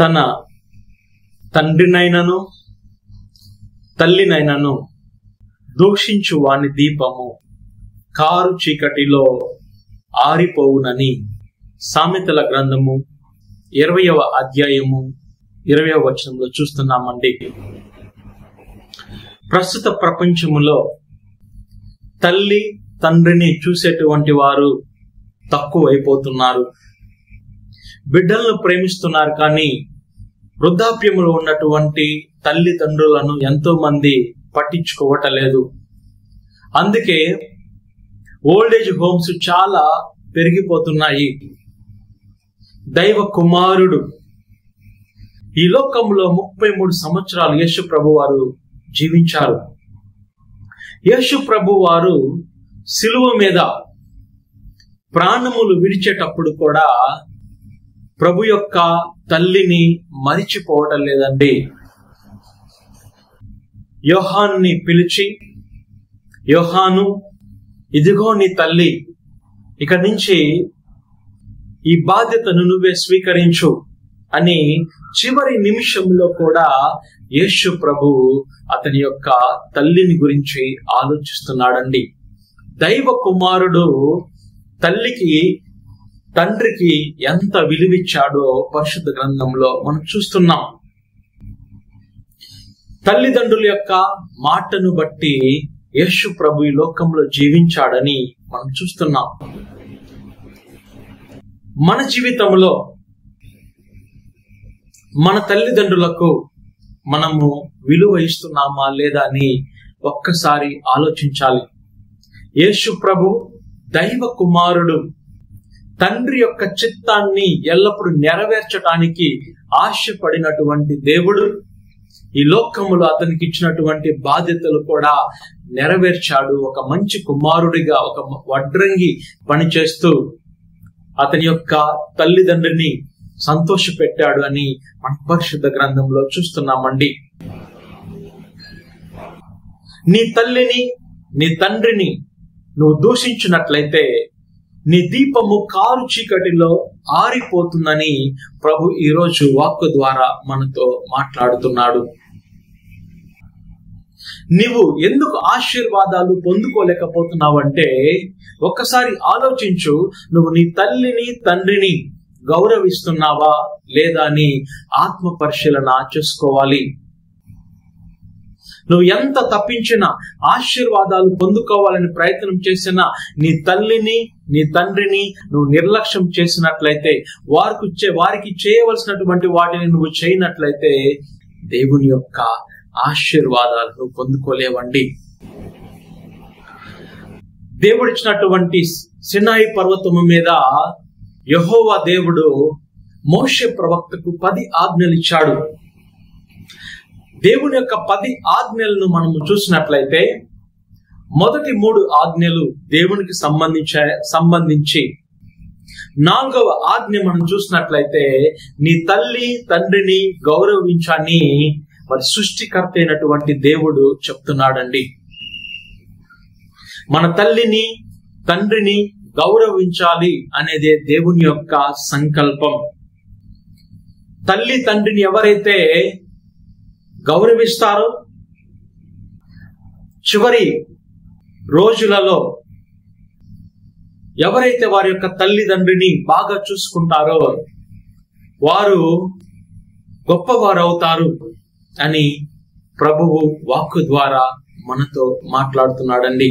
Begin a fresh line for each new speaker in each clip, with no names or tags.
తన తండ్రినైనను తల్లినైనను దూషించు వాని దీపము కారు చీకటిలో ఆరిపోవునని సామెతల గ్రంథము 20వ అధ్యాయము 20వ వచనంలో చూస్తున్నామండి. ప్రస్తుత ప్రపంచములో తల్లి తండ్రిని చూసేటువంటి వారు తక్కువైపోతున్నారు. బిడ్డలను ప్రేమిస్తున్నారు, కానీ వృద్ధాప్యములో ఉన్నటువంటి తల్లిదండ్రులను ఎంతో మంది పట్టించుకోవటలేదు. అందుకే ఓల్డేజ్ హోమ్స్ చాలా పెరిగిపోతున్నాయి. దైవ కుమారుడు ఈ లోకంలో 33 సంవత్సరాలు యేసు ప్రభు వారు జీవించారు. యేసు ప్రభు వారు సిలువ మీద ప్రాణములు విడిచేటప్పుడు కూడా ప్రభు యొక్క తల్లిని మరిచిపోవటం లేదండి. యోహానుని పిలిచి, యోహాను, ఇదిగో నీ తల్లి, ఇక నుంచి ఈ బాధ్యతను నువ్వే స్వీకరించు అని చివరి నిమిషంలో కూడా యేసు ప్రభు అతని యొక్క తల్లిని గురించి ఆలోచిస్తున్నాడండి. దైవ కుమారుడు తల్లికి తండ్రికి ఎంత విలువిచ్చాడో పరిశుద్ధ గ్రంథంలో మనం చూస్తున్నాం. తల్లిదండ్రుల యొక్క మాటను బట్టి యేసు ప్రభు ఈ లోకంలో జీవించాడని మనం చూస్తున్నాం. మన జీవితంలో మన తల్లిదండ్రులకు మనము విలువ ఇస్తున్నామా లేదా అని ఒక్కసారి ఆలోచించాలి. యేసు ప్రభు దైవ కుమారుడు తండ్రి యొక్క చిత్తాన్ని ఎల్లప్పుడూ నెరవేర్చడానికి ఆశపడినటువంటి దేవుడు ఈ లోకములో అతనికి ఇచ్చినటువంటి బాధ్యతలు కూడా నెరవేర్చాడు. ఒక మంచి కుమారుడిగా, ఒక వడ్రంగి పనిచేస్తూ అతని యొక్క తల్లిదండ్రిని సంతోష పెట్టాడు అని మన పరిశుద్ధ గ్రంథంలో చూస్తున్నామండి. నీ తల్లిని నీ తండ్రిని నువ్వు దూషించినట్లయితే నీ దీపము కారు చీకటిలో ఆరిపోతుందని ప్రభు ఈరోజు వాక్కు ద్వారా మనతో మాట్లాడుతున్నాడు. నీవు ఎందుకు ఆశీర్వాదాలు పొందుకోలేకపోతున్నావంటే ఒక్కసారి ఆలోచించు. నువ్వు నీ తల్లిని తండ్రిని గౌరవిస్తున్నావా లేదా అని ఆత్మ పరిశీలన చేసుకోవాలి. నువ్వు ఎంత తప్పించినా, ఆశీర్వాదాలు పొందుకోవాలని ప్రయత్నం చేసినా, నీ తల్లిని నీ తండ్రిని నువ్వు నిర్లక్ష్యం చేసినట్లయితే, వారికి చేయవలసినటువంటి వాటిని నువ్వు చేయనట్లయితే దేవుని యొక్క ఆశీర్వాదాలు నువ్వు పొందుకోలేవండి. దేవుడిచ్చినటువంటి సినాయి పర్వతము మీద యెహోవా దేవుడు మోషే ప్రవక్తకు 10 ఆజ్ఞలు ఇచ్చాడు. దేవుని యొక్క 10 ఆజ్ఞలను మనము చూసినట్లయితే మొదటి 3 ఆజ్ఞలు దేవునికి సంబంధించి 4వ ఆజ్ఞ మనం చూసినట్లయితే నీ తల్లి తండ్రిని గౌరవించని మరి సృష్టికర్త అయినటువంటి దేవుడు చెప్తున్నాడండి. మన తల్లిని తండ్రిని గౌరవించాలి అనేదే దేవుని యొక్క సంకల్పం. తల్లి తండ్రిని ఎవరైతే గౌరవిస్తారో చివరి రోజులలో ఎవరైతే వారి యొక్క తల్లిదండ్రిని బాగా చూసుకుంటారో వారు గొప్పవారు అవుతారు అని ప్రభువు వాక్కు ద్వారా మనతో మాట్లాడుతున్నాడండి.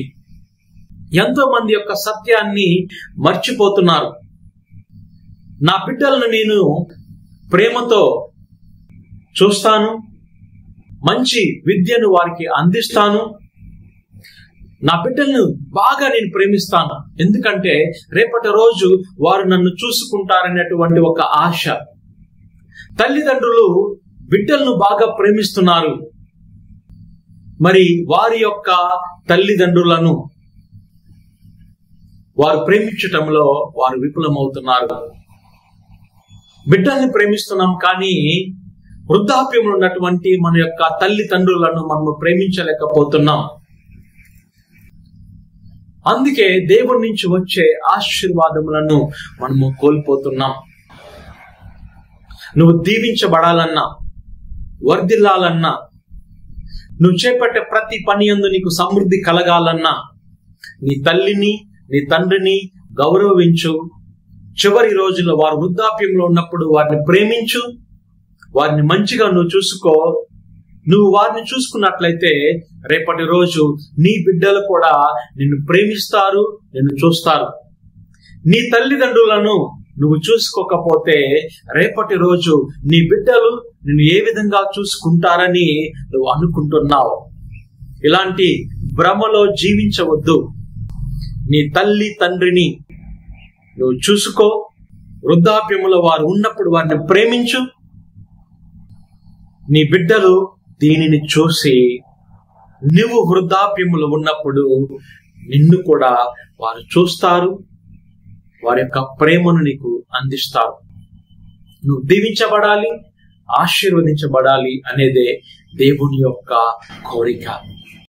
ఎంతో మంది యొక్క సత్యాన్ని మర్చిపోతున్నారు. నా బిడ్డలను నేను ప్రేమతో చూస్తాను, మంచి విద్యను వారికి అందిస్తాను, నా బిడ్డలను బాగా నేను ప్రేమిస్తాను, ఎందుకంటే రేపటి రోజు వారు నన్ను చూసుకుంటారనేటువంటి ఒక ఆశ. తల్లిదండ్రులు బిడ్డలను బాగా ప్రేమిస్తున్నారు, మరి వారి యొక్క తల్లిదండ్రులను వారు ప్రేమించటంలో వారు విఫలమవుతున్నారు. బిడ్డల్ని ప్రేమిస్తున్నాం, కానీ వృద్ధాప్యంలో ఉన్నటువంటి మన యొక్క తల్లిదండ్రులను మనము ప్రేమించలేకపోతున్నాం. అందుకే దేవుడి నుంచి వచ్చే ఆశీర్వాదములను మనము కోల్పోతున్నాం. నువ్వు దీవించబడాలన్నా, వర్ధిల్లాలన్నా, నువ్వు చేపట్టే ప్రతి పని యందు నీకు సమృద్ధి కలగాలన్నా నీ తల్లిని, నీ తండ్రిని గౌరవించు. చివరి రోజుల్లో వారు వృద్ధాప్యంలో ఉన్నప్పుడు వారిని ప్రేమించు, వారిని మంచిగా నువ్వు చూసుకో. నువ్వు వారిని చూసుకున్నట్లయితే రేపటి రోజు నీ బిడ్డలు కూడా నిన్ను ప్రేమిస్తారు, నిన్ను చూస్తారు. నీ తల్లిదండ్రులను నువ్వు చూసుకోకపోతే రేపటి రోజు నీ బిడ్డలు నిన్ను ఏ విధంగా చూసుకుంటారని నువ్వు అనుకుంటున్నావు. ఇలాంటి భ్రమలో జీవించవద్దు. నీ తల్లి తండ్రిని నువ్వు చూసుకో. వృద్ధాప్యములో వారు ఉన్నప్పుడు వారిని ప్రేమించు. నీ బిడ్డలు దీనిని చూసి నువ్వు వృద్ధాప్యములో ఉన్నప్పుడు నిన్ను కూడా వారు చూస్తారు, వారి యొక్క ప్రేమను నీకు అందిస్తారు. నువ్వు దీవించబడాలి, ఆశీర్వదించబడాలి అనేదే దేవుని యొక్క కోరిక.